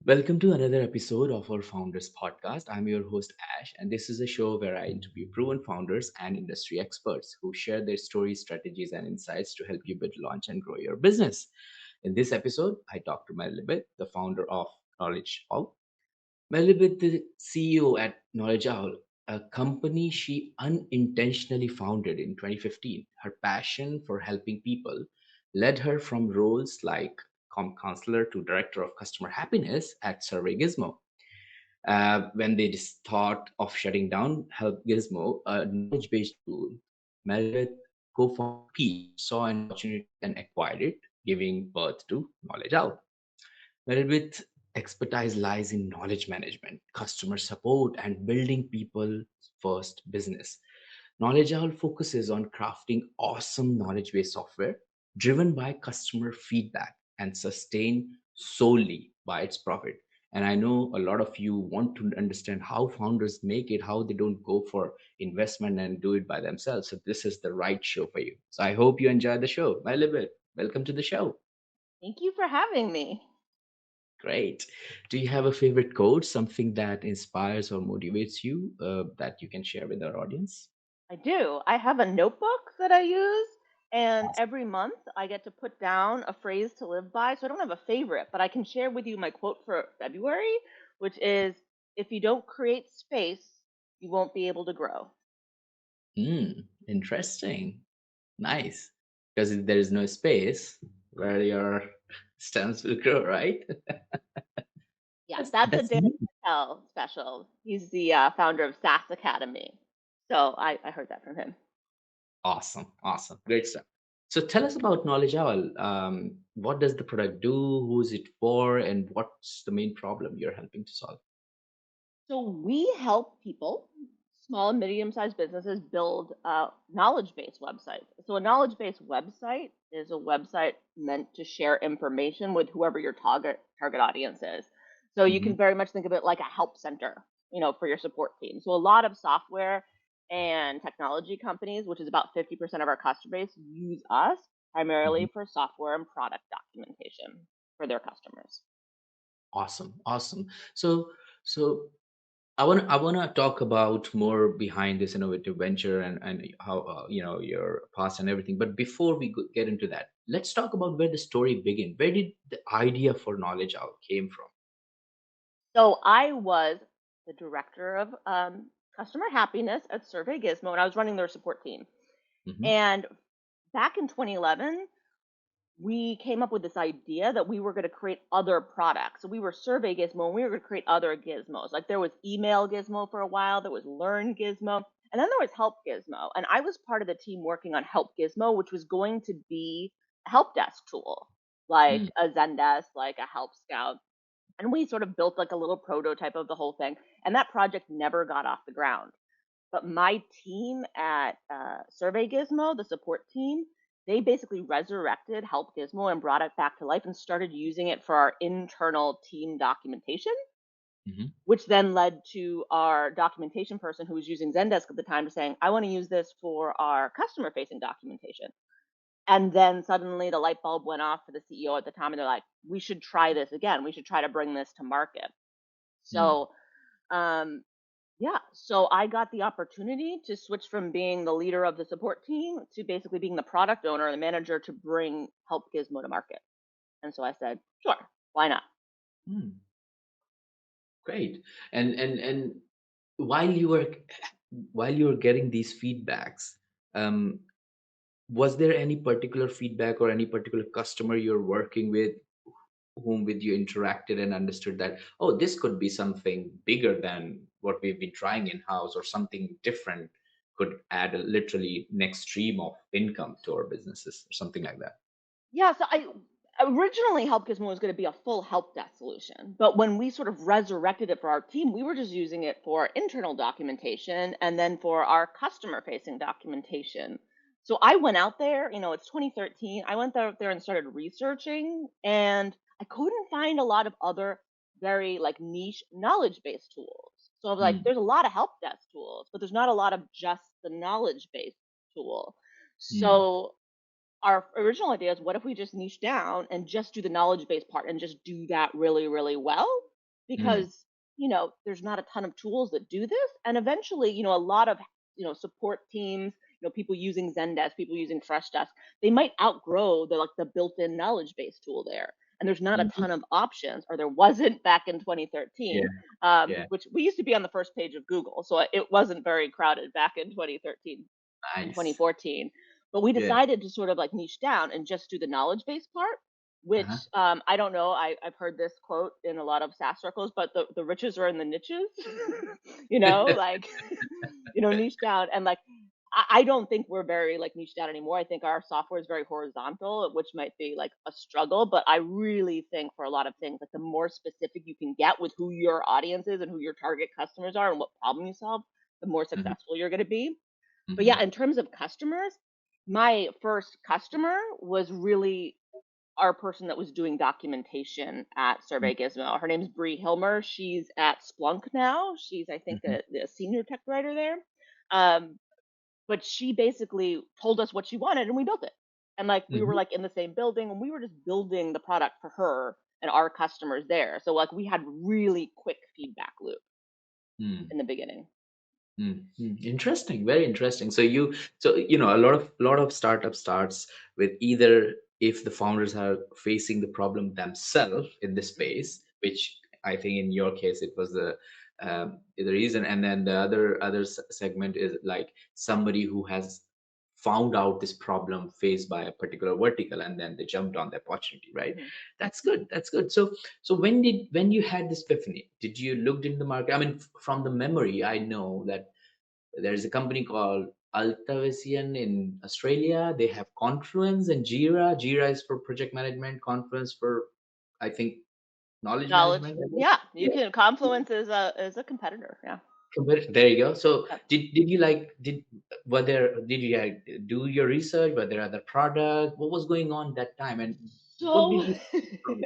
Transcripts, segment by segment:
Welcome to another episode of our Founders Podcast. I'm your host, Ash, and this is a show where I interview proven founders and industry experts who share their stories, strategies, and insights to help you build, launch, and grow your business. In this episode, I talk to Melibet, the founder of Knowledge Owl. Melibet, the CEO at Knowledge Owl, a company she unintentionally founded in 2015. Her passion for helping people led her from roles like counselor to director of customer happiness at Survey Gizmo. When they just thought of shutting down Help Gizmo, a knowledge-based tool, Meredith, co-founder Pete, saw an opportunity and acquired it, giving birth to Knowledge Out. Meredith's expertise lies in knowledge management, customer support, and building people first business. Knowledge Owl focuses on crafting awesome knowledge based software driven by customer feedback and sustained solely by its profit. And I know a lot of you want to understand how founders make it, how they don't go for investment and do it by themselves. So, this is the right show for you. So, I hope you enjoy the show. My Libet, welcome to the show. Thank you for having me. Great. Do you have a favorite quote, something that inspires or motivates you that you can share with our audience? I do. I have a notebook that I use, and every month I get to put down a phrase to live by. So I don't have a favorite, but I can share with you my quote for February, which is if you don't create space, you won't be able to grow. Interesting. Nice. Because there is no space where your stems will grow, right? Yeah, That's that's a that's Dan neat. Patel special. He's the founder of SaaS Academy. So I heard that from him. Awesome. Awesome. Great stuff. So tell us about Knowledge Owl. What does the product do? Who's it for? And what's the main problem you're helping to solve? So we help people, small and medium-sized businesses, build knowledge-based websites. So a knowledge-based website is a website meant to share information with whoever your target audience is. So you Hmm. can very much think of it like a help center, for your support team. So a lot of software and technology companies, which is about 50% of our customer base, use us Hmm. primarily for software and product documentation for their customers. Awesome. Awesome. So I want to talk about more behind this innovative venture and how your past and everything. But before we get into that, let's talk about where the story began. Where did the idea for Knowledge Out came from? So I was the director of customer happiness at Survey Gizmo, and I was running their support team. Hmm. And back in 2011, we came up with this idea that we were going to create other products. So we were Survey Gizmo, and we were going to create other gizmos. Like there was Email Gizmo for a while, there was Learn Gizmo, and then there was Help Gizmo. And I was part of the team working on Help Gizmo, which was going to be a help desk tool, like Mm. a Zendesk, like a Help Scout, and we sort of built like a little prototype of the whole thing. And that project never got off the ground. But my team at Survey Gizmo, the support team, they basically resurrected Help Gizmo and brought it back to life and started using it for our internal team documentation, Hmm. which then led to our documentation person who was using Zendesk at the time to saying, I want to use this for our customer facing documentation. And then suddenly the light bulb went off for the CEO at the time, and they're like, we should try this again. We should try to bring this to market. Mm. So, um, yeah, so I got the opportunity to switch from being the leader of the support team to basically being the product owner and the manager to bring Help Gizmo to market. And so I said, sure, why not? Mm. Great. And while you were while you were getting these feedbacks, um, was there any particular feedback or any particular customer you're working with whom with you interacted and understood that, oh, this could be something bigger than what we've been trying in house, or something different could add a literally next stream of income to our businesses, or something like that? Yeah, so I originally Help Gizmo was going to be a full help desk solution, but when we sort of resurrected it for our team, we were just using it for internal documentation and then for our customer facing documentation. So I went out there, it's 2013. I went out there and started researching, and I couldn't find a lot of other very like niche knowledge based tools. So I was like, Hmm. there's a lot of help desk tools, but there's not a lot of just the knowledge based tool. Hmm. So our original idea is what if we just niche down and just do the knowledge based part and just do that really, really well? Mm. because, there's not a ton of tools that do this. And eventually, a lot of, support teams, people using Zendesk, people using Freshdesk, they might outgrow the built-in knowledge base tool there. And there's not a Mhm. ton of options, or there wasn't back in Yeah, 2013, yeah. which we used to be on the first page of Google. So it wasn't very crowded back in 2013 and Nice. 2014. But we Yeah. decided to sort of like niche down and just do the knowledge base part, Uh-huh. which I don't know. I've heard this quote in a lot of SaaS circles, but the riches are in the niches, like, niche down. And like, I don't think we're very like niche down anymore. I think our software is very horizontal, which might be like a struggle. But I really think for a lot of things, like the more specific you can get with who your audience is and who your target customers are and what problem you solve, the more Mhm, successful you're going to be. But yeah, mhm, in terms of customers, my first customer was really our person that was doing documentation at mm, Survey Gizmo. Her name's Bree Hilmer. She's at Splunk now. She's, I think, mhm, a senior tech writer there. Um, but she basically told us what she wanted and we built it. And like we were mhm, like in the same building and we were just building the product for her and our customers there. So like we had really quick feedback loop mm, in the beginning. Interesting, very interesting. So a lot of startup starts with either if the founders are facing the problem themselves in this space, which I think in your case it was the reason, and then the other segment is like somebody who has found out this problem faced by a particular vertical and then they jumped on the opportunity, right? Mhm. That's good, that's good. So when you had this epiphany, did you looked in the market? I mean, from the memory I know that there's a company called Altavasian in Australia. They have Confluence and Jira. Jira is for project management, Confluence for, I think, knowledge Knowledge. management, I guess. Yeah, you Yeah. can. Confluence is a competitor. Yeah. There you go. So Yep. did you like did were there did you do your research? Were there other products? What was going on that time? And what So, did you see from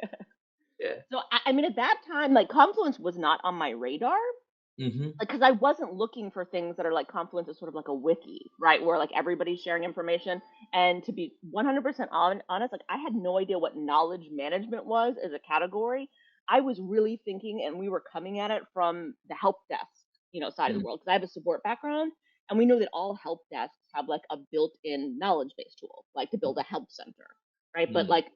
yeah. so I mean, at that time, like Confluence was not on my radar, Mm-hmm. like because I wasn't looking for things that are like Confluence is sort of like a wiki, right, where like everybody's sharing information. And to be 100% honest, like I had no idea what knowledge management was as a category. I was really thinking, and we were coming at it from the help desk, side of the world, because I have a support background, and we know that all help desks have like a built-in knowledge base tool, like to build a help center, right? But Mm-hmm. like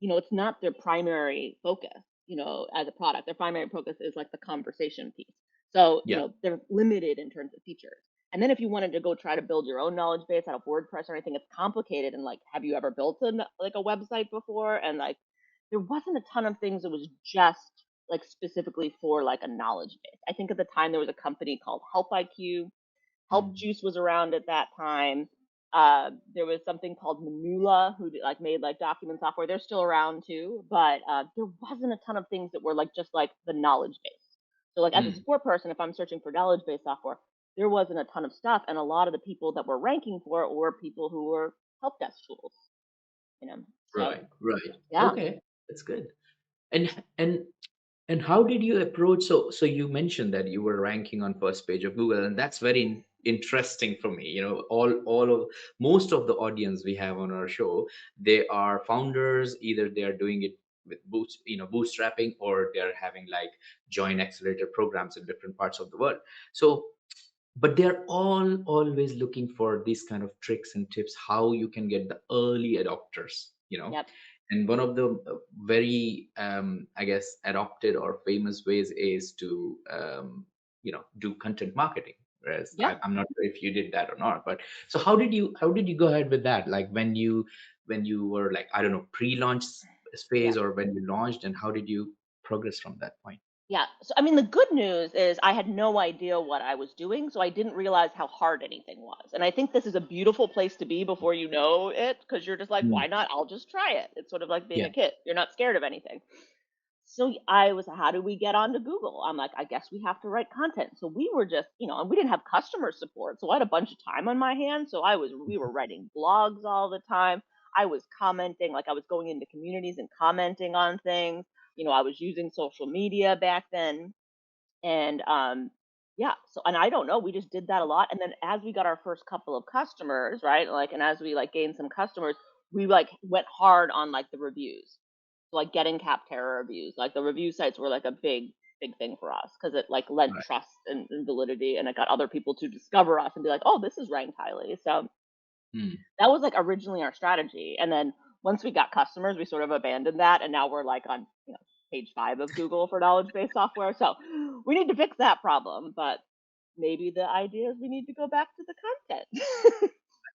it's not their primary focus, as a product. Their primary focus is like the conversation piece. So, Yeah. they're limited in terms of features. And then if you wanted to go try to build your own knowledge base out of WordPress or anything, it's complicated. And like, have you ever built like a website before? And like, there wasn't a ton of things that was just like specifically for like a knowledge base. I think at the time there was a company called Help IQ. Help Mm-hmm. Juice was around at that time. There was something called Manula who like made like document software. They're still around too, but there wasn't a ton of things that were like just like the knowledge base. So like as a Mm. support person, if I'm searching for knowledge base software, there wasn't a ton of stuff, and a lot of the people that were ranking for it were people who were help desk tools. You know, so Right, right. yeah, Okay, that's good. And and how did you approach? So you mentioned that you were ranking on first page of Google, and that's very interesting for me. All of most of the audience we have on our show, they are founders. Either they are doing it with bootstrapping, or they are having like joint accelerator programs in different parts of the world. So, but they're all always looking for these kind of tricks and tips how you can get the early adopters. yep, And one of the very I guess adopted or famous ways is to do content marketing, whereas yeah, I'm not sure if you did that or not. But so how did you go ahead with that, like when you were like, I don't know, pre-launch phase, yeah. or when you launched, and how did you progress from that point? Yeah. So, I mean, the good news is I had no idea what I was doing, so I didn't realize how hard anything was. And I think this is a beautiful place to be before you know it, because you're just like, Mm. why not? I'll just try it. It's sort of like being Yeah. a kid. You're not scared of anything. So I was, how do we get onto Google? I'm like, I guess we have to write content. So we were just, and we didn't have customer support. So I had a bunch of time on my hands. So we were writing blogs all the time. I was commenting, like I was going into communities and commenting on things. I was using social media back then. And yeah, so, and I don't know, we just did that a lot. And then as we got our first couple of customers, right? Like, and as we like gained some customers, we like went hard on like the reviews, like getting Capterra reviews. Like the review sites were like a big big thing for us because it like lent Right. trust and validity, and it got other people to discover us and be like, oh, this is ranked highly. So Mm. that was like originally our strategy. And then once we got customers, we sort of abandoned that. And now we're like on, page 5 of Google for knowledge based software. So we need to fix that problem. But maybe the idea is we need to go back to the content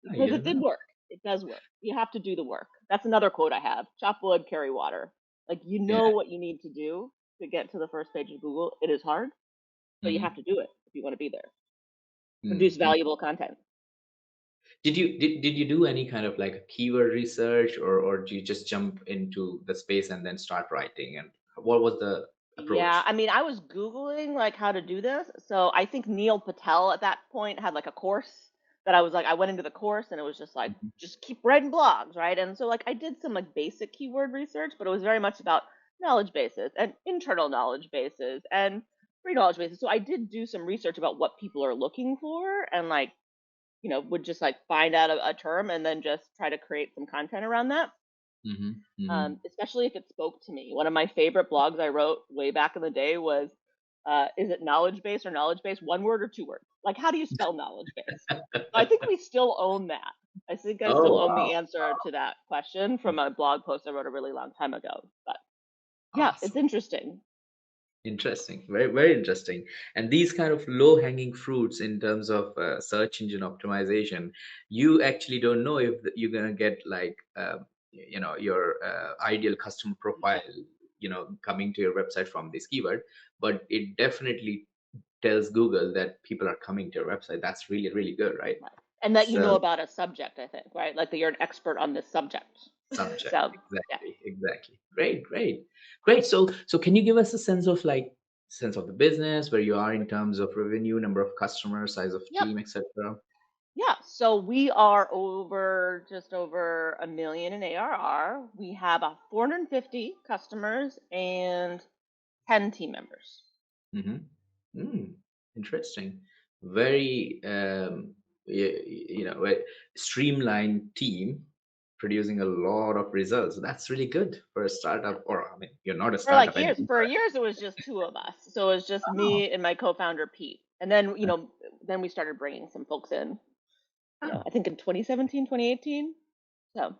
You because it don't did know. work. It does work. You have to do the work. That's another quote I have: chop wood, carry water. Like, you Yeah. know what you need to do to get to the first page of Google. It is hard, but you have Hmm. to do it if you want to be there. Produce Hmm. valuable content. Did you do any kind of like keyword research, or do you just jump into the space and then start writing? And what was the Yeah, approach? I mean, I was Googling like how to do this. So I think Neil Patel at that point had like a course that I was like, I went into the course and it was just like, Mhm. just keep writing blogs, right? And so like I did some like basic keyword research, but it was very much about knowledge bases and internal knowledge bases and free knowledge bases. So I did do some research about what people are looking for and like, would just like find out a term and then just try to create some content around that, Mhm, mhm. especially if it spoke to me. One of my favorite blogs I wrote way back in the day was, is it knowledge base or knowledge base? One word or two words? Like, how do you spell knowledge base? I think we still own that. I think I Oh, still own wow. the answer to that question from a blog post I wrote a really long time ago. But yeah, it's Awesome. interesting. Interesting. Very, very interesting. And these kind of low-hanging fruits in terms of search engine optimization, you actually don't know if you're gonna get like, your ideal customer profile, coming to your website from this keyword, but it definitely tells Google that people are coming to your website. That's really, really good, right? Right. And that you So know about a subject, I think, right? Like that you're an expert on this subject. subject, So, yeah. exactly, exactly. Great, great, great. So can you give us a sense of the business, where you are in terms of revenue, number of customers, size of Yep. team, etc.? Yeah, so we are over just over a million in ARR. We have 450 customers and 10 team members. Mm-hmm. Mm, interesting. Very very streamlined team, producing a lot of results. That's really good for a startup. Or I mean, you're not a For like startup years, anymore. for years it was just two of us. So it was just Oh, me and my co-founder Pete. And then, then we started bringing some folks in, oh, I think in 2017, 2018. So,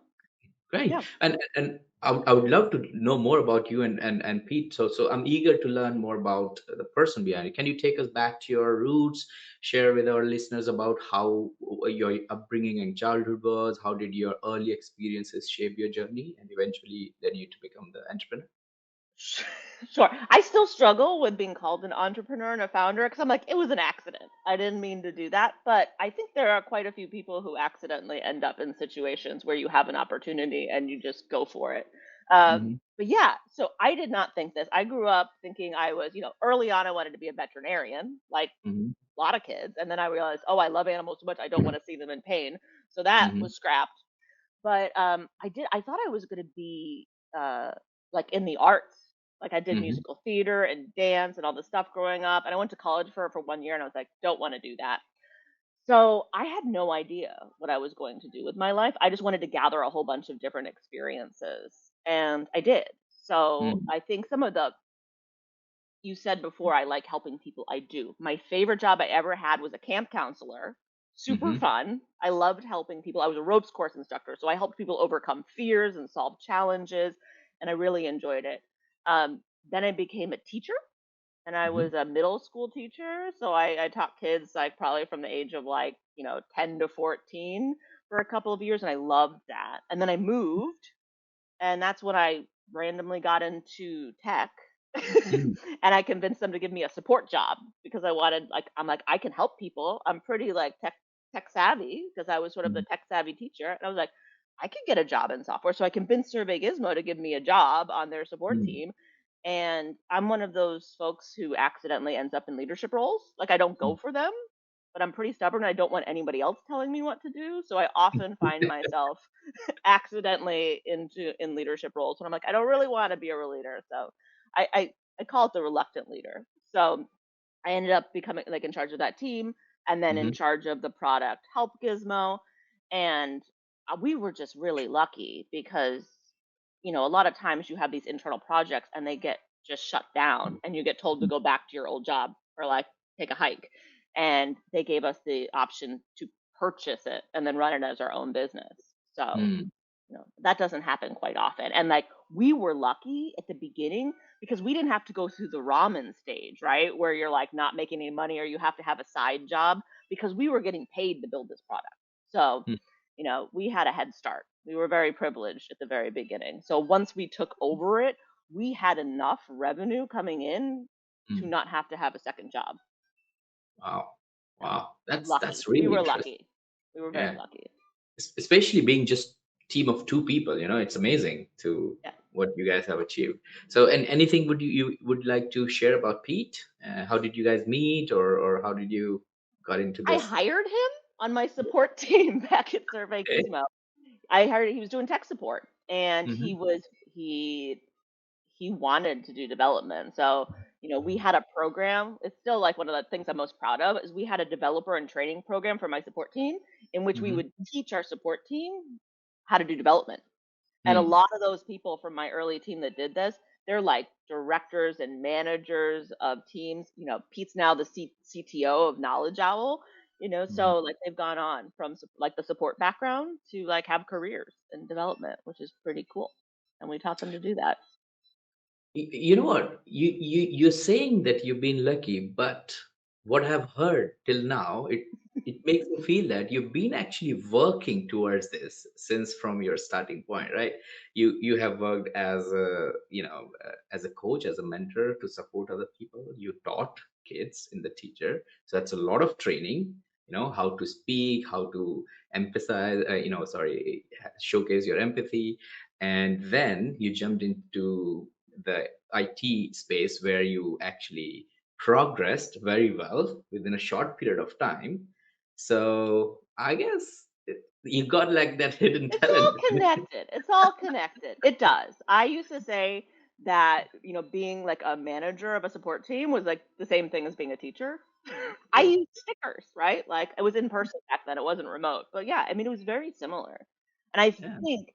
great. yeah. And I would love to know more about you and Pete. So I'm eager to learn more about the person behind it. Can you take us back to your roots, share with our listeners about how your upbringing and childhood was? How did your early experiences shape your journey and eventually led you to become the entrepreneur? Sure. I still struggle with being called an entrepreneur and a founder because I'm like, it was an accident. I didn't mean to do that. But I think there are quite a few people who accidentally end up in situations where you have an opportunity and you just go for it. Hmm. But yeah, so I did not think this. I grew up thinking I was, early on, I wanted to be a veterinarian, like Hmm. a lot of kids. And then I realized, oh, I love animals so much. I don't want to see them in pain. So that Hmm. was scrapped. But I thought I was going to be like in the arts. Like I did Hmm. musical theater and dance and all this stuff growing up. And I went to college for 1 year and I was like, don't want to do that. So I had no idea what I was going to do with my life. I just wanted to gather a whole bunch of different experiences. And I did. So Hmm. I think some of the, you said before, I like helping people. I do. My favorite job I ever had was a camp counselor. Super Hmm. fun. I loved helping people. I was a ropes course instructor, so I helped people overcome fears and solve challenges, and I really enjoyed it. Then I became a teacher, and I Hmm. was a middle school teacher. So I taught kids like probably from the age of like 10 to 14 for a couple of years, and I loved that. And then I moved, and that's when I randomly got into tech. Hmm. And I convinced them to give me a support job because I wanted, like, I'm like, I can help people. I'm pretty like tech savvy because I was sort of the Hmm. tech savvy teacher. And I was like, I could get a job in software. So I convinced Survey Gizmo to give me a job on their support Hmm. team. And I'm one of those folks who accidentally ends up in leadership roles. Like I don't go for them, but I'm pretty stubborn. I don't want anybody else telling me what to do. So I often find myself accidentally in leadership roles when I'm like, I don't really want to be a leader. So I call it the reluctant leader. So I ended up becoming like in charge of that team and then in Hmm. charge of the product Help Gizmo. And we were just really lucky because, a lot of times you have these internal projects and they get just shut down and you get told to go back to your old job or like take a hike. And they gave us the option to purchase it and then run it as our own business. So, Mm. that doesn't happen quite often. And like we were lucky at the beginning because we didn't have to go through the ramen stage, right? Where you're like not making any money or you have to have a side job because we were getting paid to build this product. So, Mm. we had a head start. We were very privileged at the very beginning. So once we took over it, we had enough revenue coming in to Mm. not have to have a second job. Wow. So Wow. lucky. That's We really were interesting. lucky. We were very Yeah. lucky. Especially being just team of two people, it's amazing to Yeah. what you guys have achieved. So, and anything you would like to share about Pete? How did you guys meet, or how did you got into I this? hired him on my support team back at Survey Okay. Gizmo. I hired he was doing tech support and Hmm. he wanted to do development. So, we had a program. It's still like one of the things I'm most proud of is we had a developer and training program for my support team in which we Hmm. would teach our support team how to do development. And a Hmm. lot of those people from my early team that did this, they're like directors and managers of teams. Pete's now the CTO of Knowledge Owl. Hmm. So like they've gone on from like the support background to like have careers in development, which is pretty cool. And we taught them to do that. You know what? You're saying that you've been lucky, but what I've heard till now, it makes me feel that you've been actually working towards this since from your starting point, right? You have worked as a as a coach, as a mentor to support other people. You taught kids in the teacher, so that's a lot of training. How to speak, how to emphasize, sorry, showcase your empathy, and then you jumped into the IT space where you actually progressed very well within a short period of time. So I guess you got like that hidden It's all talent. connected. It's all connected. It does. I used to say that, being like a manager of a support team was like the same thing as being a teacher. I Yeah, used stickers, right? Like it was in person back then, it wasn't remote. But yeah, I mean, it was very similar. And I yeah, think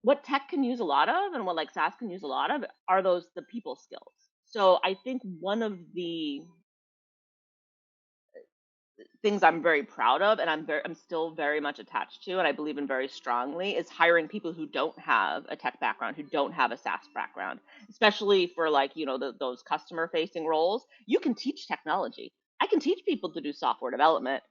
what tech can use a lot of and what like SaaS can use a lot of are the people skills. So I think one of the things I'm very proud of and I'm still very much attached to and I believe in very strongly is hiring people who don't have a tech background, who don't have a SaaS background, especially for like, those customer facing roles. You can teach technology. I can teach people to do software development.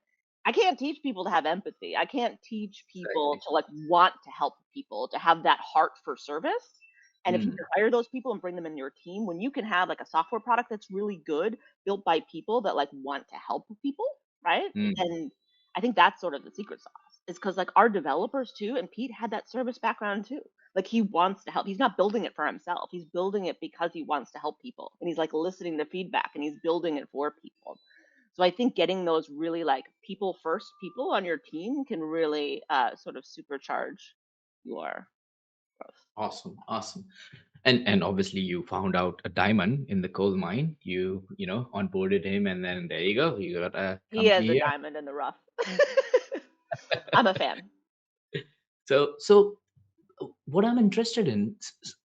I can't teach people to have empathy. I can't teach people exactly. to like want to help people, to have that heart for service. And if you Hmm. can hire those people and bring them in your team, when you can have like a software product that's really good, built by people that like want to help people, right? Hmm. And I think that's sort of the secret sauce. Is because like our developers too, and Pete had that service background too. Like he wants to help. He's not building it for himself. He's building it because he wants to help people. And he's like listening to feedback and he's building it for people. So I think getting those really like people first people on your team can really sort of supercharge your growth. Awesome, awesome. And obviously you found out a diamond in the coal mine. You onboarded him, and then there you go. You got a He is company a here. diamond in the rough. I'm a fan. So what I'm interested in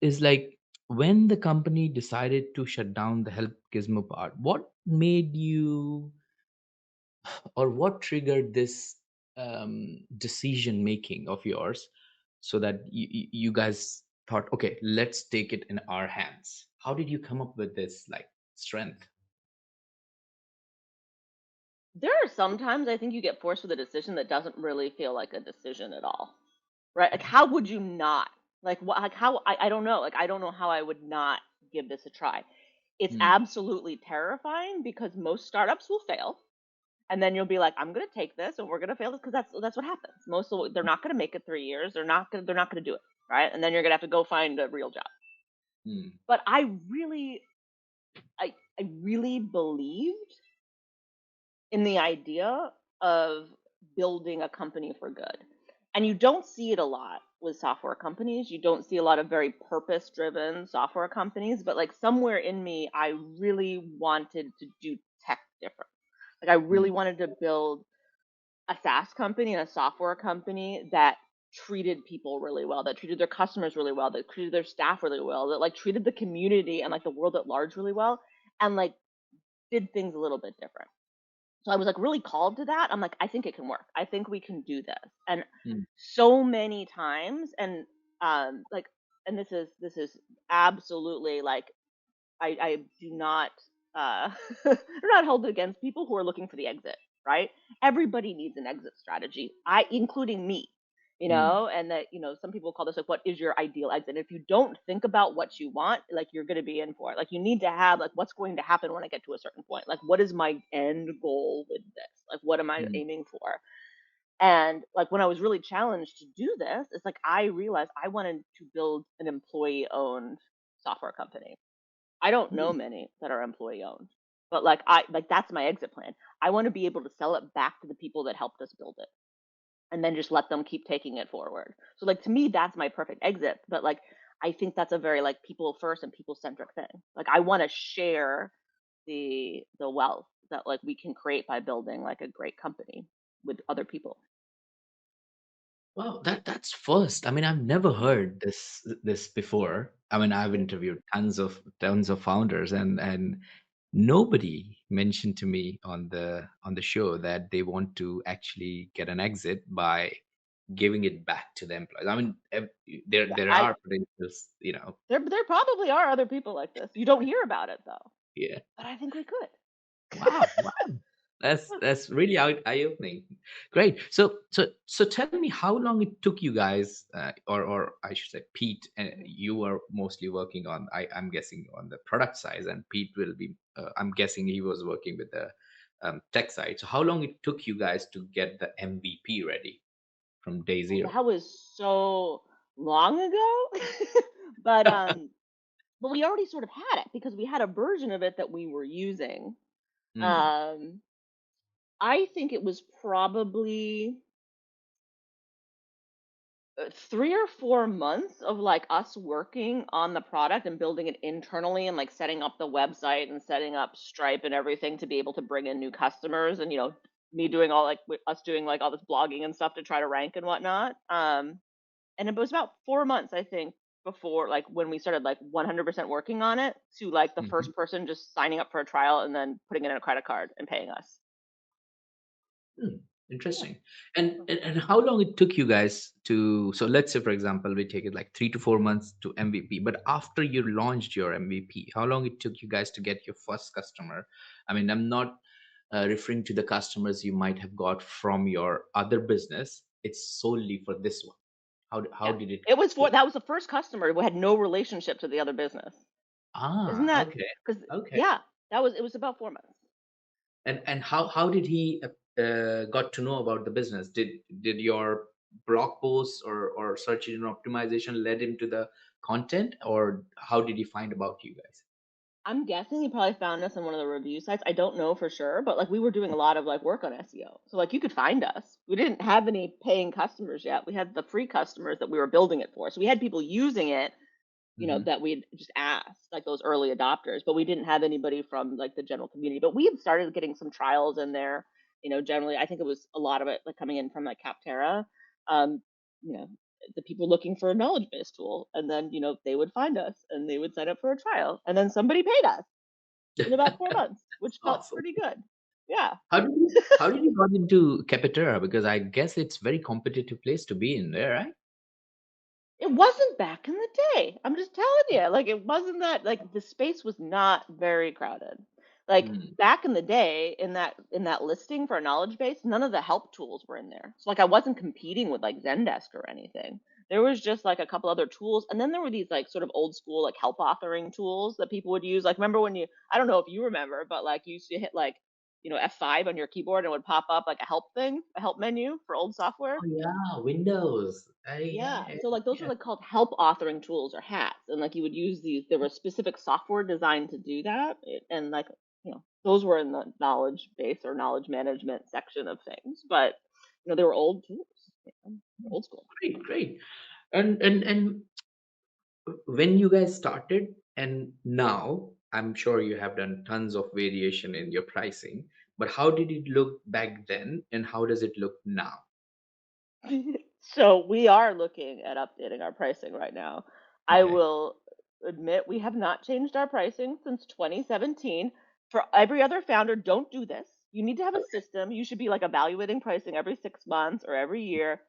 is like when the company decided to shut down the Help Gizmo part, what made you or what triggered this decision making of yours so that you guys thought, okay, let's take it in our hands? How did you come up with this like strength? There are sometimes I think you get forced with a decision that doesn't really feel like a decision at all. Right? Like, how would you not? Like, what? Like, how? I don't know. Like, I don't know how I would not give this a try. It's Mm. absolutely terrifying because most startups will fail, and then you'll be like, I'm gonna take this, and we're gonna fail this because that's what happens. They're not gonna make it 3 years. They're not gonna do it, right? And then you're gonna have to go find a real job. Mm. But I really believed in the idea of building a company for good. And you don't see it a lot with software companies. You don't see a lot of very purpose driven software companies, but like somewhere in me, I really wanted to do tech different. Like I Mm. really wanted to build a SaaS company and a software company that treated people really well, that treated their customers really well, that treated their staff really well, that like treated the community and like the world at large really well, and like did things a little bit different. So I was like really called to that. I'm like, I think it can work. I think we can do this. And Mm, so many times, and like, and this is absolutely like I do not I'm not held against people who are looking for the exit, right? Everybody needs an exit strategy. Including me, mm, and that, some people call this like what is your ideal exit? If you don't think about what you want, like you're gonna be in for it. Like you need to have like what's going to happen when I get to a certain point. Like what is my end goal with this? Like what am I mm. aiming for? And like when I was really challenged to do this, it's like I realized I wanted to build an employee owned software company. I don't know Mm. many that are employee owned, but like that's my exit plan. I want to be able to sell it back to the people that helped us build it and then just let them keep taking it forward. So like to me that's my perfect exit, but like I think that's a very like people first and people centric thing. Like I want to share the wealth that like we can create by building like a great company with other people. Well, that's first. I mean, I've never heard this before. I mean, I've Yeah. interviewed tons of founders, and nobody mentioned to me on the show that they want to actually get an exit by giving it back to the employees. I mean, there I are potentials, there probably are other people like this. You don't hear about it though, yeah. but I think we could. Wow, wow. That's really eye-opening. Great. So tell me how long it took you guys, or I should say Pete, you were mostly working on, I'm guessing, on the product side, and Pete will be, I'm guessing he was working with the tech side. So how long it took you guys to get the MVP ready from day Oh, zero? that was so long ago. but but we already sort of had it because we had a version of it that we were using. Hmm. Um I think it was probably 3 or 4 months of like us working on the product and building it internally and like setting up the website and setting up Stripe and everything to be able to bring in new customers and me doing all like us doing like all this blogging and stuff to try to rank and whatnot. And it was about 4 months, I think, before like when we started like 100% working on it to like the Hmm. first person just signing up for a trial and then putting in a credit card and paying us. Hmm, Yeah. interesting. And how long it took you guys to, so let's say for example we take it like 3 to 4 months to MVP, but after you launched your MVP, how long it took you guys to get your first customer? I mean, I'm not referring to the customers you might have got from your other business. It's solely for this one. How Yeah. did it It was for go? that was the first customer who had no relationship to the other business. Isn't that Okay. because Okay. yeah, it was about 4 months. And how did he got to know about the business? Did your blog posts or search engine optimization led him to the content, or how did he find about you guys? I'm guessing he probably found us on one of the review sites. I don't know for sure, but like we were doing a lot of like work on SEO. So like you could find us. We didn't have any paying customers yet. We had the free customers that we were building it for. So we had people using it, Hmm. that we'd just asked, like those early adopters, but we didn't have anybody from like the general community. But we had started getting some trials in there, generally. I think it was a lot of it like coming in from like Capterra. Um, you know, the people looking for a knowledge base tool. And then, they would find us and they would sign up for a trial. And then somebody paid us in about 4 months, which felt Awesome. pretty good. Yeah. How did you got into Capterra? Because I guess it's very competitive place to be in there, right? It wasn't back in the day. I'm just telling you, like it wasn't that like the space was not very crowded. Like Hmm. back in the day in that listing for a knowledge base, none of the help tools were in there. So like I wasn't competing with like Zendesk or anything. There was just like a couple other tools and then there were these like sort of old school like help authoring tools that people would use. Like remember when I don't know if you remember, but like you used to hit like, F5 on your keyboard and it would pop up like a help menu for old software. Oh yeah, Windows. Yeah, Yeah. yeah, So like those were yeah. like called help authoring tools or hats. And like you would use these, there was specific software designed to do that. And like, those were in the knowledge base or knowledge management section of things. But they were old tools. They're old school. Great, great. And when you guys started and now, I'm sure you have done tons of variation in your pricing, but how did it look back then and how does it look now? So we are looking at updating our pricing right now. I Okay. will admit we have not changed our pricing since 2017. For every other founder, don't do this. You need to have a Okay. system. You should be like evaluating pricing every 6 months or every year.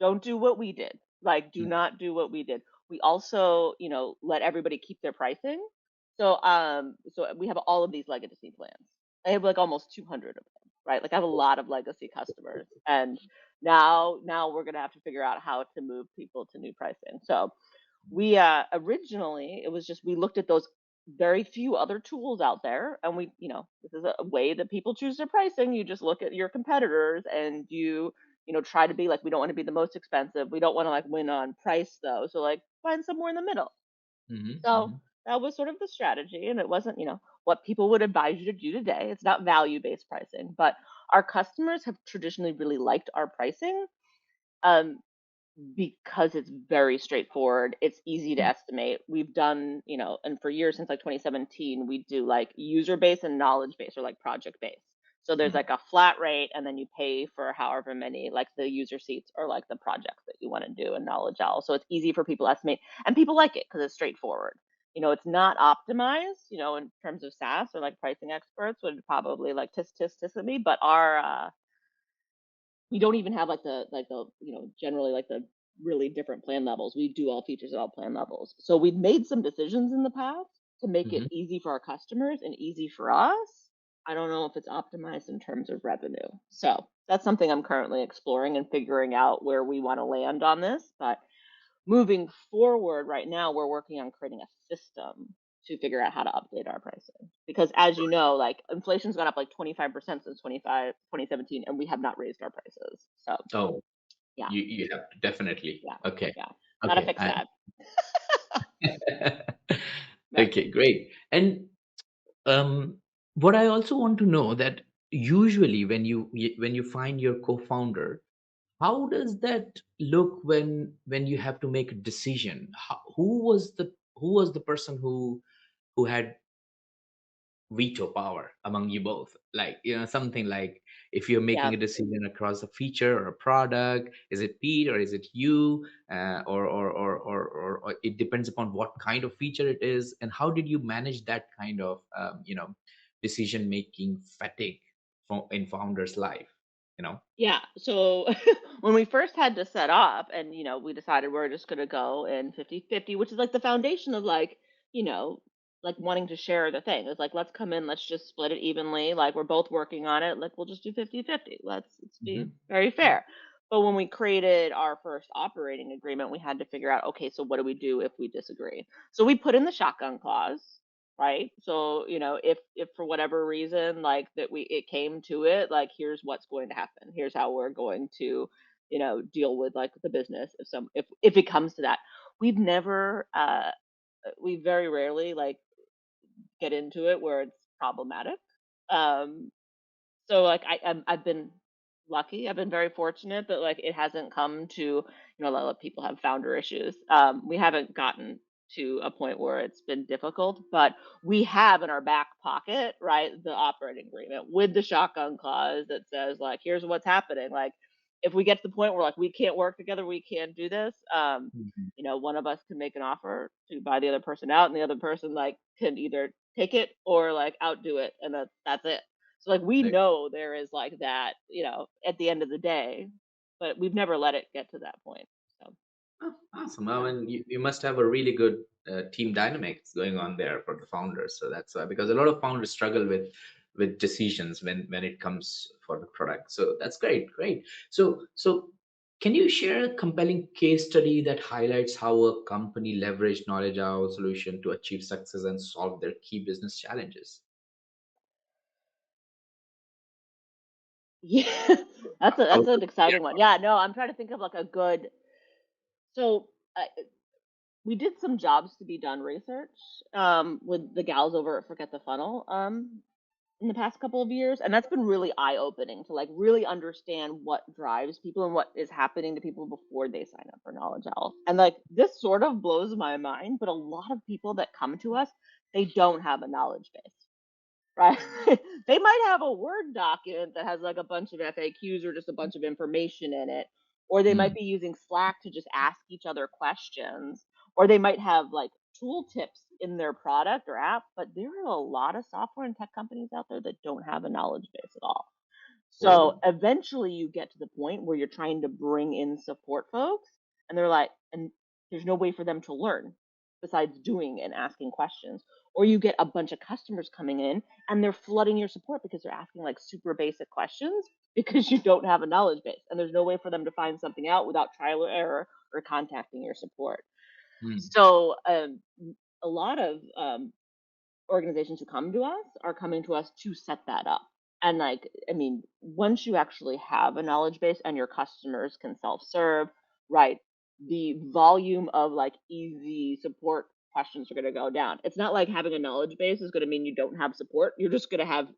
Don't do what we did. Like, do Mm. not do what we did. We also, let everybody keep their pricing. So we have all of these legacy plans. I have like almost 200 of them, right? Like I have a lot of legacy customers, and now we're gonna have to figure out how to move people to new pricing. So we originally it was just we looked at those very few other tools out there, and this is a way that people choose their pricing. You just look at your competitors and you try to be like, we don't want to be the most expensive. We don't want to like win on price though. So like find somewhere in the middle. Mhm, So mhm, that was sort of the strategy, and it wasn't, what people would advise you to do today. It's not value-based pricing, but our customers have traditionally really liked our pricing, um, because it's very straightforward. It's easy to mm, estimate. We've done, and for years since like 2017, we do like user based and knowledge based or like project based. So there's mm. like a flat rate, and then you pay for however many, like the user seats or like the projects that you want to do in Knowledge Owl. So it's easy for people to estimate, and people like it because it's straightforward. It's not optimized, in terms of SaaS, or like pricing experts would probably like tisk at me, but our we don't even have like the generally like the really different plan levels. We do all features at all plan levels. So we've made some decisions in the past to make it Mhm. easy for our customers and easy for us. I don't know if it's optimized in terms of revenue. So that's something I'm currently exploring and figuring out where we want to land on this. But moving forward, right now we're working on creating a system to figure out how to update our pricing, because as you know, like inflation's gone up like 25% since 2017, and we have not raised our prices. So Oh, yeah, you have to definitely. yeah, Okay. yeah, gotta Okay. fix that. Right. Okay, great. And um, what I also want to know that usually when you find your co-founder, how does that look when you have to make a decision? Who was the person who had veto power among you both, like something like if you're Yeah. making a decision across a feature or a product, is it Pete or is it you, or it depends upon what kind of feature it is, and how did you manage that kind of decision making fatigue in founder's life you know Yeah. So when we first had to set up, and we decided we're just gonna go in 50-50, which is like the foundation of like, you know, like wanting to share the thing. It's like, let's come in, let's just split it evenly. Like we're both working on it. Like we'll just do 50-50. Let's be Mhm. very fair. But when we created our first operating agreement, we had to figure out, okay, so what do we do if we disagree? So we put in the shotgun clause, right? So, if for whatever reason, like that it came to it, like here's what's going to happen. Here's how we're going to, deal with like the business if it comes to that. We've never we very rarely like get into it where it's problematic. Um so like I've been lucky. I've been very fortunate that like it hasn't come to, a lot of people have founder issues. We haven't gotten to a point where it's been difficult, but we have in our back pocket, right, the operating agreement with the shotgun clause that says like, here's what's happening. Like if we get to the point where like we can't work together, we can't do this. Mhm. One of us can make an offer to buy the other person out, and the other person like can either take it or like outdo it, and that's it. So like we Like, know there is like that, at the end of the day, but we've never let it get to that point. So oh, awesome. I yeah. mean, you must have a really good team dynamics going on there for the founders. So that's why, because a lot of founders struggle with decisions when it comes for the product. So that's great, great. So can you share a compelling case study that highlights how a company leveraged knowledge our solution to achieve success and solve their key business challenges? Yeah, I that's would an love to hear exciting one. Yeah, no, I'm trying to think of like a good. So we did some jobs to be done research with the gals over at Forget the Funnel in the past couple of years, and that's been really eye opening to like really understand what drives people and what is happening to people before they sign up for Knowledge Owl. And like this sort of blows my mind, but a lot of people that come to us, they don't have a knowledge base, right? They might have a Word document that has like a bunch of FAQs or just a bunch of information in it, or they might Mm. be using Slack to just ask each other questions, or they might have like tool tips in their product or app, but there are a lot of software and tech companies out there that don't have a knowledge base at all. So Oh. eventually you get to the point where you're trying to bring in support folks and they're like, and there's no way for them to learn besides doing and asking questions. Or you get a bunch of customers coming in and they're flooding your support because they're asking like super basic questions because you don't have a knowledge base and there's no way for them to find something out without trial or error or contacting your support. Mm. So a lot of organizations who come to us are coming to us to set that up. And like, I mean, once you actually have a knowledge base and your customers can self-serve, right, the volume of like easy support questions are going to go down. It's not like having a knowledge base is going to mean you don't have support. You're just going to have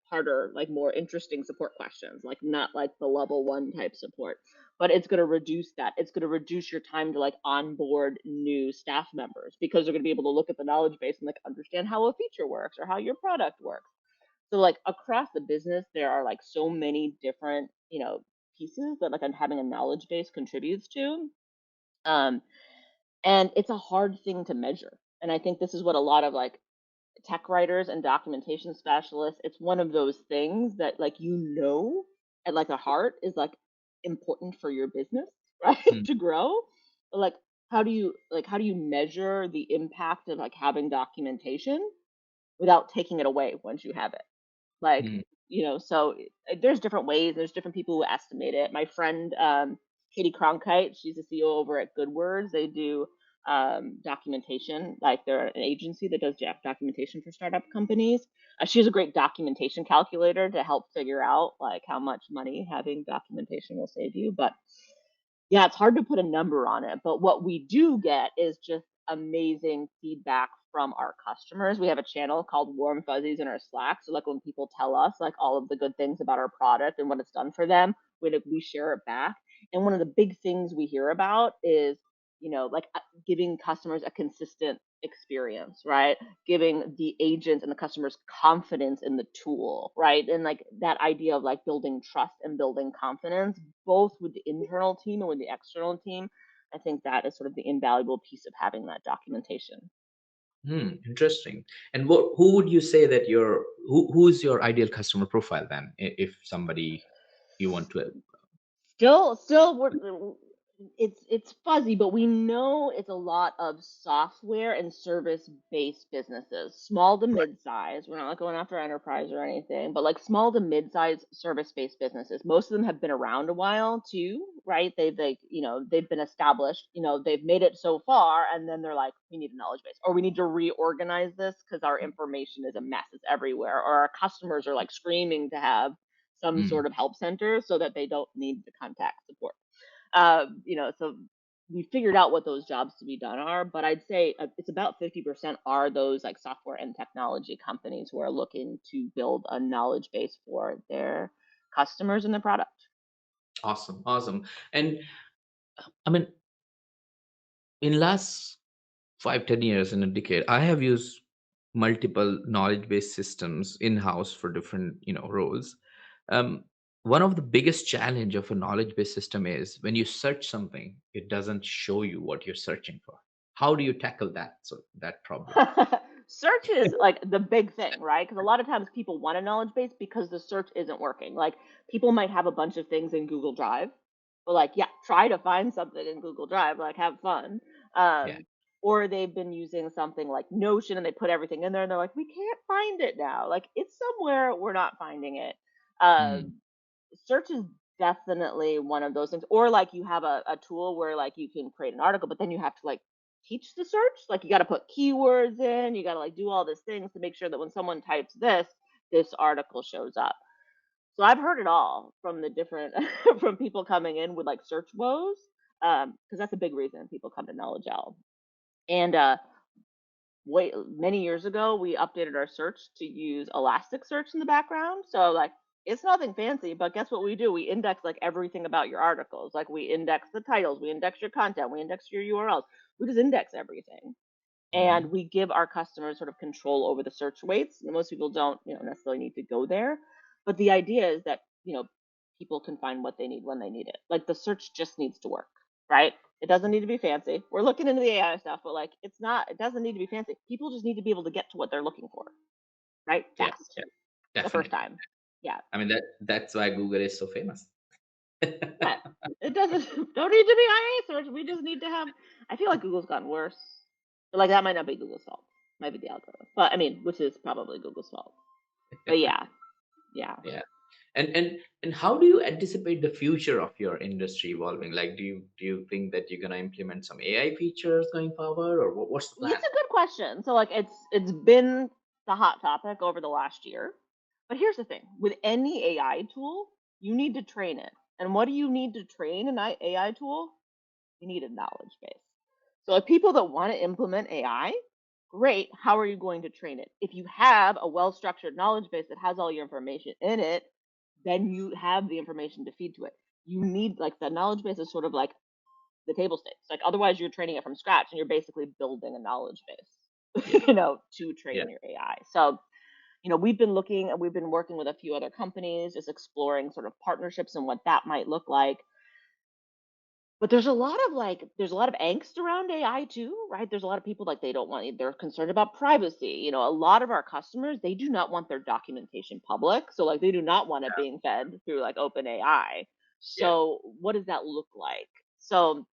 harder, like more interesting support questions, like not like the level one type support, but it's going to reduce that. It's going to reduce your time to like onboard new staff members because they're going to be able to look at the knowledge base and like understand how a feature works or how your product works. So like across the business, there are like so many different, pieces that like having a knowledge base contributes to. Um, and it's a hard thing to measure. And I think this is what a lot of like tech writers and documentation specialists, it's one of those things that like at like a heart is like important for your business, right? Mm. To grow. But like how do you measure the impact of like having documentation without taking it away once you have it? Like, Mm. so there's different ways. There's different people who estimate it. My friend, Katie Cronkite, she's the CEO over at GoodWords. They do documentation. Like they're an agency that does documentation for startup companies. She has a great documentation calculator to help figure out like how much money having documentation will save you. But yeah, it's hard to put a number on it, but what we do get is just amazing feedback from our customers. We have a channel called Warm Fuzzies in our Slack. So like when people tell us like all of the good things about our product and what it's done for them, we share it back. And one of the big things we hear about is, like giving customers a consistent experience, right? Giving the agents and the customers confidence in the tool, right? And like that idea of like building trust and building confidence both with the internal team and with the external team. I think that is sort of the invaluable piece of having that documentation. Hmm, interesting. And who would you say that who's your ideal customer profile then, if somebody you want to? Still, it's fuzzy, but we know it's a lot of software and service-based businesses, small to Right. mid-size. We're not like going after enterprise or anything, but like small to mid-size service-based businesses. Most of them have been around a while too, right? They've been established. They've made it so far, and then they're like, we need a knowledge base, or we need to reorganize this because our information is a mess. It's everywhere, or our customers are like screaming to have some Mm. sort of help center so that they don't need to contact support. So we figured out what those jobs to be done are, but I'd say it's about 50% are those like software and technology companies who are looking to build a knowledge base for their customers and their product. Awesome, awesome. And I mean, in last 5, 10 years, in a decade, I have used multiple knowledge-based systems in-house for different, roles. Um, One of the biggest challenge of a knowledge-based system is when you search something, it doesn't show you what you're searching for. How do you tackle that problem? Search is like the big thing, right? Because a lot of times people want a knowledge base because the search isn't working. Like people might have a bunch of things in Google Drive, but like, yeah, try to find something in Google Drive, like have fun. Yeah. Um, or they've been using something like Notion and they put everything in there and they're like, we can't find it now. Like it's somewhere, we're not finding it. Mm. Um, Search is definitely one of those things. Or like you have a tool where like you can create an article, but then you have to like teach the search. Like you got to put keywords in, you got to like do all these things to make sure that when someone types this article shows up. So I've heard it all from the different from people coming in with like search woes, because that's a big reason people come to Knowledge Owl. And wait, many years ago, we updated our search to use Elasticsearch in the background. So like it's nothing fancy, but guess what we do? We index like everything about your articles. Like we index the titles, we index your content, we index your URLs. We just index everything. And Mm. we give our customers sort of control over the search weights. Most people don't, necessarily need to go there. But the idea is that, people can find what they need when they need it. Like the search just needs to work, right? It doesn't need to be fancy. We're looking into the AI stuff, but like it's not, it doesn't need to be fancy. People just need to be able to get to what they're looking for, right? Yeah, Fast yeah, the first definitely. time. Yeah. I mean that's why Google is so famous. Yeah. It doesn't don't need to be IA search. We just need to have I feel like Google's gotten worse. But like that might not be Google's fault. Might be the algorithm. But I mean, which is probably Google's fault. But yeah, yeah. Yeah. And how do you anticipate the future of your industry evolving? Like, do you think that you're gonna implement some AI features going forward, or what's the plan? It's a good question. So like it's been the hot topic over the last year. But here's the thing. With any AI tool, you need to train it. And what do you need to train an AI tool? You need a knowledge base. So like people that want to implement AI, great. How are you going to train it? If you have a well-structured knowledge base that has all your information in it, then you have the information to feed to it. You need like the knowledge base is sort of like the table stakes. Like otherwise you're training it from scratch and you're basically building a knowledge Yeah, base, to yeah. train your AI. So, we've been working with a few other companies, just exploring sort of partnerships and what that might look like. But there's a lot of angst around AI too, right? There's a lot of people like they don't want they're concerned about privacy. A lot of our customers, they do not want their documentation public. So like they do not want it being fed through like open AI. Yeah. So what does that look like? So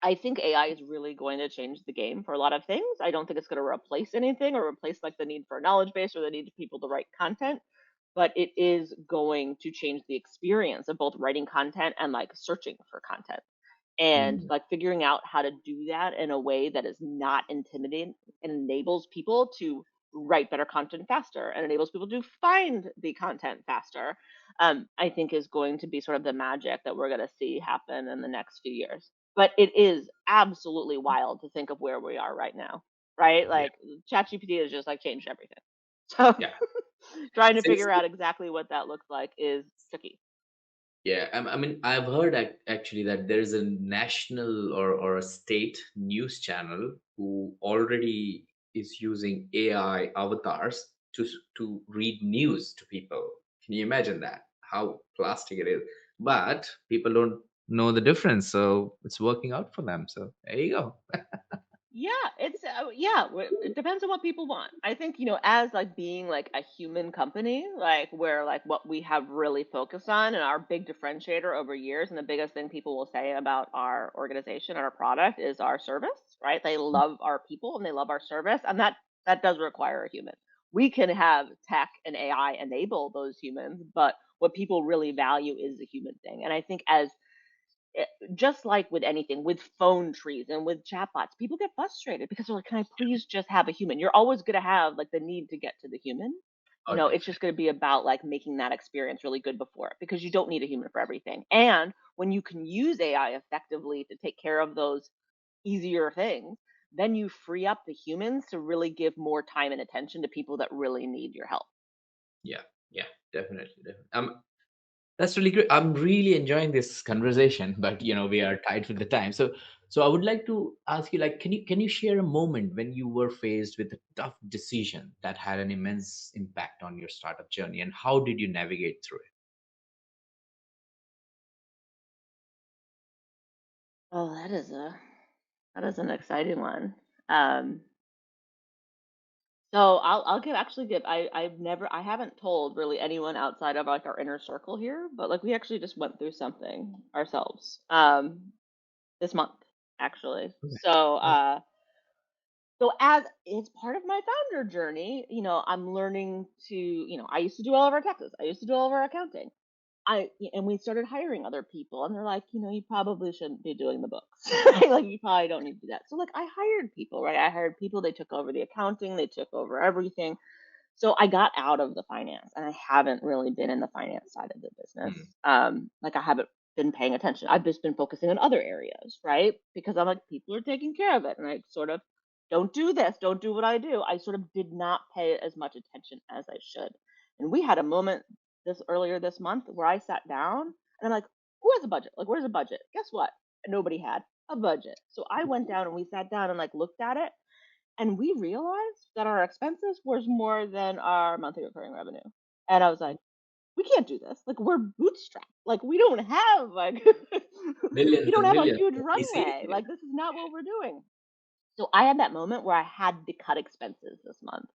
I think AI is really going to change the game for a lot of things. I don't think it's going to replace anything or replace like the need for a knowledge base or the need for people to write content, but it is going to change the experience of both writing content and like searching for content and Mm, like figuring out how to do that in a way that is not intimidating and enables people to write better content faster and enables people to find the content faster. I think is going to be sort of the magic that we're going to see happen in the next few years. But it is absolutely wild to think of where we are right now, right? yeah. Like ChatGPT has just like changed everything. So Yeah. trying to Since figure out exactly what that looks like is tricky. Yeah, I mean, I've heard actually that there's a national or a state news channel who already is using AI avatars to read news to people. Can you imagine that? How plastic it is. But people don't know the difference, so it's working out for them. So there you go. Yeah, it depends on what people want. I think, as like being like a human company, like where like what we have really focused on and our big differentiator over years and the biggest thing people will say about our organization and our product is our service, right? They love our people and they love our service and that does require a human. We can have tech and AI enable those humans, but what people really value is the human thing. And I think as eh, just like with anything, with phone trees and with chatbots, people get frustrated because they're like, "Can I please just have a human?" You're always going to have like the need to get to the human. Oh, It's just definitely. going to be about like making that experience really good before it because you don't need a human for everything. And when you can use AI effectively to take care of those easier things, then you free up the humans to really give more time and attention to people that really need your help. Yeah, yeah, definitely, definitely. That's really great. I'm really enjoying this conversation, but we are tight with the time. So I would like to ask you, like, can you share a moment when you were faced with a tough decision that had an immense impact on your startup journey, and how did you navigate through it? Oh, that is an exciting one. Um, So I haven't told really anyone outside of like our inner circle here, but like we actually just went through something ourselves this month actually. Okay. Oh, So as it's part of my founder journey, I'm learning to, I used to do all of our taxes. I used to do all of our accounting. And we started hiring other people and they're like, you probably shouldn't be doing the books. Right? Like you probably don't need to do that. So like I hired people, right? I hired people, they took over the accounting, they took over everything. So I got out of the finance and I haven't really been in the finance side of the business. mm, Like I haven't been paying attention. I've just been focusing on other areas, right? Because I'm like, people are taking care of it. And I sort of don't do this, don't do what I do. I sort of did not pay as much attention as I should. And we had a moment this earlier this month where I sat down and I'm like, who has a budget? Like, where's a budget? Guess what? Nobody had a budget. So I went down and we sat down and like looked at it and we realized that our expenses was more than our monthly recurring revenue. And I was like, we can't do this. Like we're bootstrapped. Like we don't have like we Millions don't and have a millions huge of VCs. runway. Yeah. Like this is not what we're doing. So I had that moment where I had to cut expenses this month.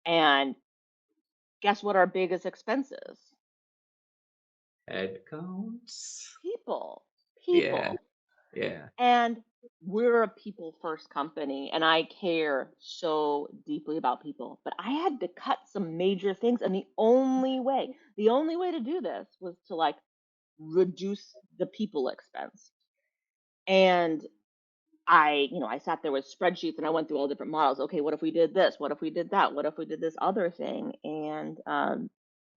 And guess what our biggest expense is? Headcounts. People. Yeah. People. Yeah. And we're a people first company and I care so deeply about people. But I had to cut some major things and the only way to do this was to like reduce the people expense. And I sat there with spreadsheets and I went through all different models. Okay, what if we did this? What if we did that? What if we did this other thing? And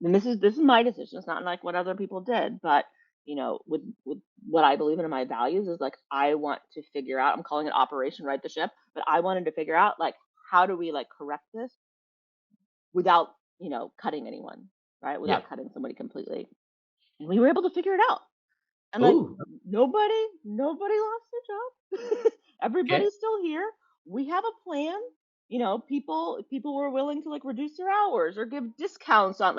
this is my decision. It's not like what other people did, but with what I believe in and my values is like I want to figure out. I'm calling it Operation Right the Ship, but I wanted to figure out like how do we like correct this without cutting anyone, right? Yeah. Without cutting somebody completely. And we were able to figure it out. And like Oh, nobody lost their job. okay. Everybody's still here. We have a plan. People were willing to like reduce their hours or give discounts on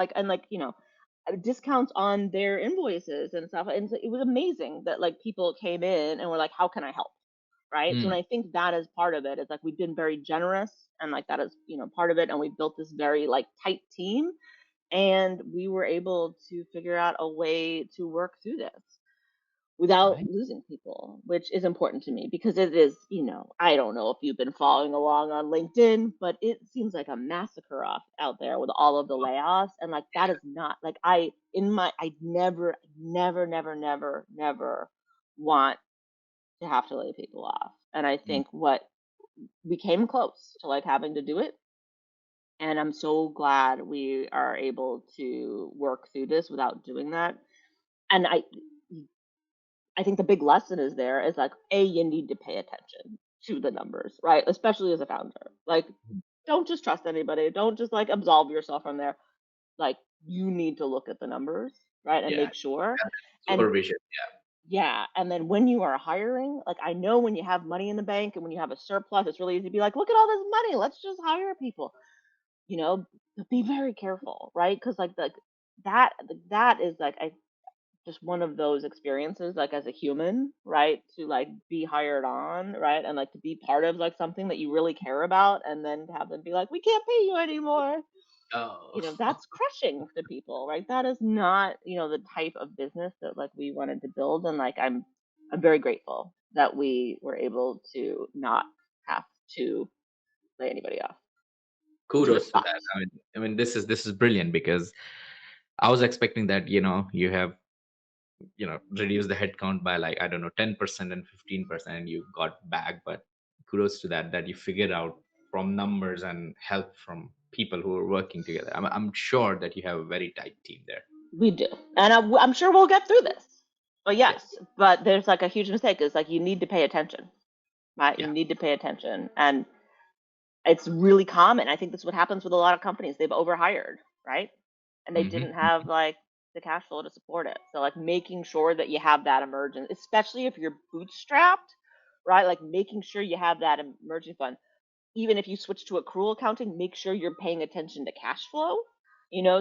discounts on their invoices and stuff. And so it was amazing that like people came in and were like, "How can I help?" Right. So, and Mm, I think that is part of it. It's like we've been very generous, and like that is part of it. And we built this very like tight team, and we were able to figure out a way to work through this without right. losing people, which is important to me because it is, I don't know if you've been following along on LinkedIn, but it seems like a massacre out there with all of the layoffs. And like, that is not like I never, never, never, never, never want to have to lay people off. And I Mm, think what we came close to like having to do it. And I'm so glad we are able to work through this without doing that. And I think the big lesson is there is like you need to pay attention to the numbers, right? Especially as a founder. Like don't just trust anybody. Don't just like absolve yourself from there. Like you need to look at the numbers, right? And yeah. make sure. Have And supervision. yeah, and then when you are hiring, like I know when you have money in the bank and when you have a surplus, it's really easy to be like, look at all this money. Let's just hire people. You know, but be very careful, right? Because that is like I just one of those experiences like as a human, right, to like be hired on, right, and like to be part of like something that you really care about and then to have them be like we can't pay you anymore. Oh, That's crushing to people, right? That is not the type of business that like we wanted to build. And like I'm very grateful that we were able to not have to lay anybody off, which would have kudos to that. sucked. I mean, this is brilliant because I was expecting that you have reduced the headcount by like I don't know 10% and 15%, and you got back. But kudos to that you figured out from numbers and help from people who are working together. I'm sure that you have a very tight team there. We do, and I'm sure we'll get through this. But Yeah. yes, but there's like a huge mistake is like you need to pay attention, right? You Yeah. need to pay attention, and it's really common. I think that's what happens with a lot of companies. They've overhired, right? And they didn't Hmm. have like the cash flow to support it. So like making sure that you have that emergent, especially if you're bootstrapped, right? Like making sure you have that emerging fund. Even if you switch to accrual accounting, make sure you're paying attention to cash flow,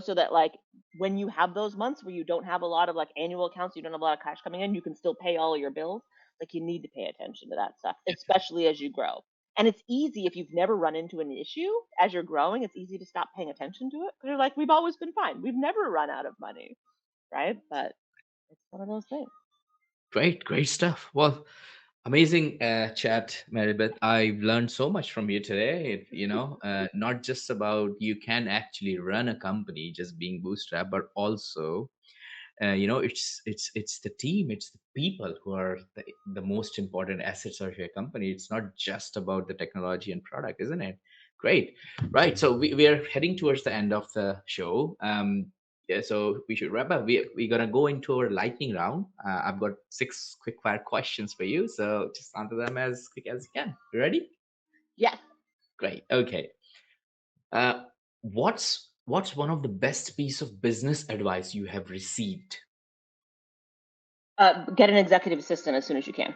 so that like when you have those months where you don't have a lot of like annual accounts, you don't have a lot of cash coming in, you can still pay all of your bills. Like you need to pay attention to that stuff, especially as you grow. And it's easy if you've never run into an issue as you're growing, it's easy to stop paying attention to it because you're like, we've always been fine. We've never run out of money, right? But it's one of those things. Great stuff. Well, amazing chat, Maribeth. I've learned so much from you today. Not just about you can actually run a company just being bootstrapped, but also it's the team, it's the people who are the most important assets of your company. It's not just about the technology and product, isn't it? Great. Right, so we are heading towards the end of the show. Yeah, so we should wrap up. We're gonna go into our lightning round. I've got 6 quick fire questions for you, so just answer them as quick as you can. You ready? Yes. Great. Okay. What's one of the best piece of business advice you have received? Get an executive assistant as soon as you can.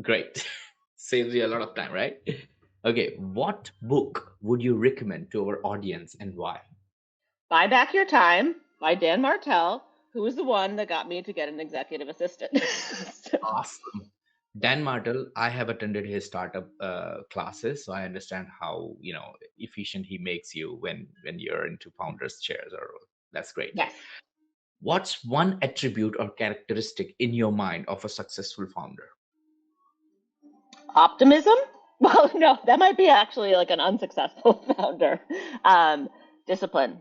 Great. Saves you a lot of time, right? Okay, what book would you recommend to our audience and why? Buy Back Your Time by Dan Martell, who was the one that got me to get an executive assistant. So, Awesome. Dan Martel, I have attended his startup classes, so I understand how efficient he makes you when you're into founders chairs. Or that's great. yes. What's one attribute or characteristic in your mind of a successful founder? Optimism? Well, no, that might be actually like an unsuccessful founder. Discipline.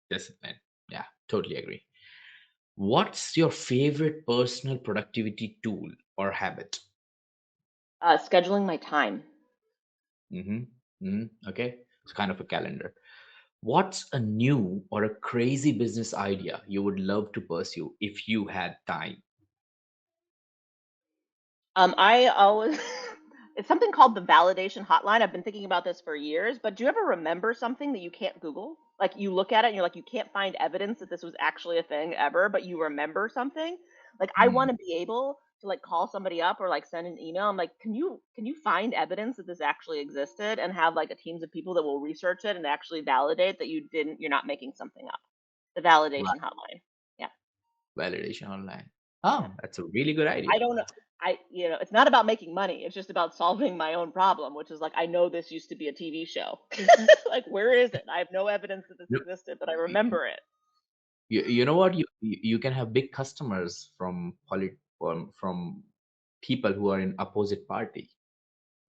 Discipline. Yeah, totally agree. What's your favorite personal productivity tool or habit? Scheduling my time. Mm-hmm. Okay, it's kind of a calendar. What's a new or a crazy business idea you would love to pursue if you had time? I always it's something called the validation hotline. I've been thinking about this for years, but do you ever remember something that you can't Google? Like you look at it and you're like, you can't find evidence that this was actually a thing ever, but you remember something. Like I Mm, want to be able to like call somebody up or like send an email. I'm like, can you find evidence that this actually existed and have like a teams of people that will research it and actually validate that you're not making something up. The validation right. hotline. Yeah. Validation online. Yeah. Oh, that's a really good I idea. don't know. It's not about making money. It's just about solving my own problem, which is like, I know this used to be a TV show. Like, where is it? I have no evidence that this You, existed, but I remember it. you know what? You can have big customers from people who are in opposite party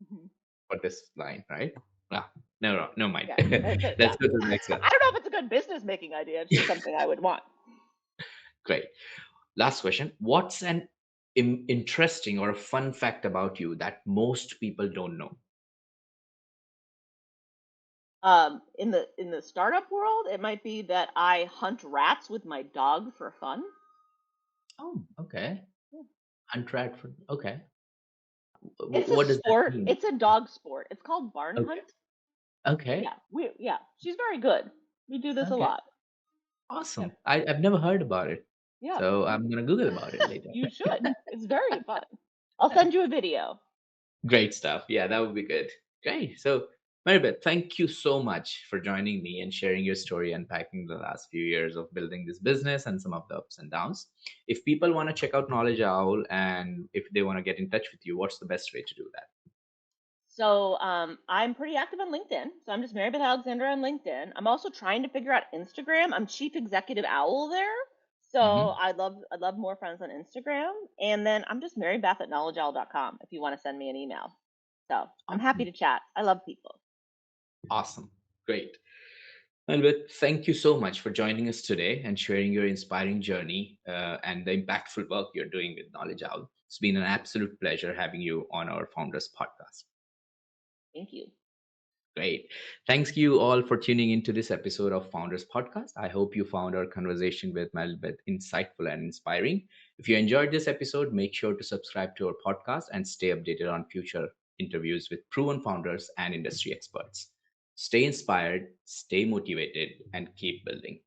Mhm. for this line, right? Ah, no mind. Yeah. Yeah. Let's go to the next one. I don't know if it's a good business making idea. It's just something I would want. Great. Last question. What's an interesting or a fun fact about you that most people don't know? In the startup world, it might be that I hunt rats with my dog for fun. Oh, okay. Yeah. Hunt rat for okay. It's a What does that sport. mean? It's a dog sport. It's called barn Okay. hunt. Okay. Yeah. She's very good. We do this a Okay. lot. Awesome. Yep. I've never heard about it. Yeah. So I'm gonna Google about it later. You should. It's very fun. I'll send you a video. Great stuff. Yeah, that would be good. Great. So, Maribeth, thank you so much for joining me and sharing your story, unpacking the last few years of building this business and some of the ups and downs. If people want to check out Knowledge Owl and if they want to get in touch with you, what's the best way to do that? So I'm pretty active on LinkedIn. So I'm just Mary Beth Alexander on LinkedIn. I'm also trying to figure out Instagram. I'm Chief Executive Owl there. So Hmm. I'd love more friends on Instagram. And then I'm just Mary Beth at knowledgeowl.com if you want to send me an email. So I'm happy Awesome. to chat. I love people. Awesome. Great. Maribeth, thank you so much for joining us today and sharing your inspiring journey and the impactful work you're doing with Knowledge Owl. It's been an absolute pleasure having you on our Founders Podcast. Thank you. Great. Thanks you all for tuning into this episode of Founders Podcast. I hope you found our conversation with Melbeth insightful and inspiring. If you enjoyed this episode, make sure to subscribe to our podcast and stay updated on future interviews with proven founders and industry experts. Stay inspired, stay motivated, and keep building.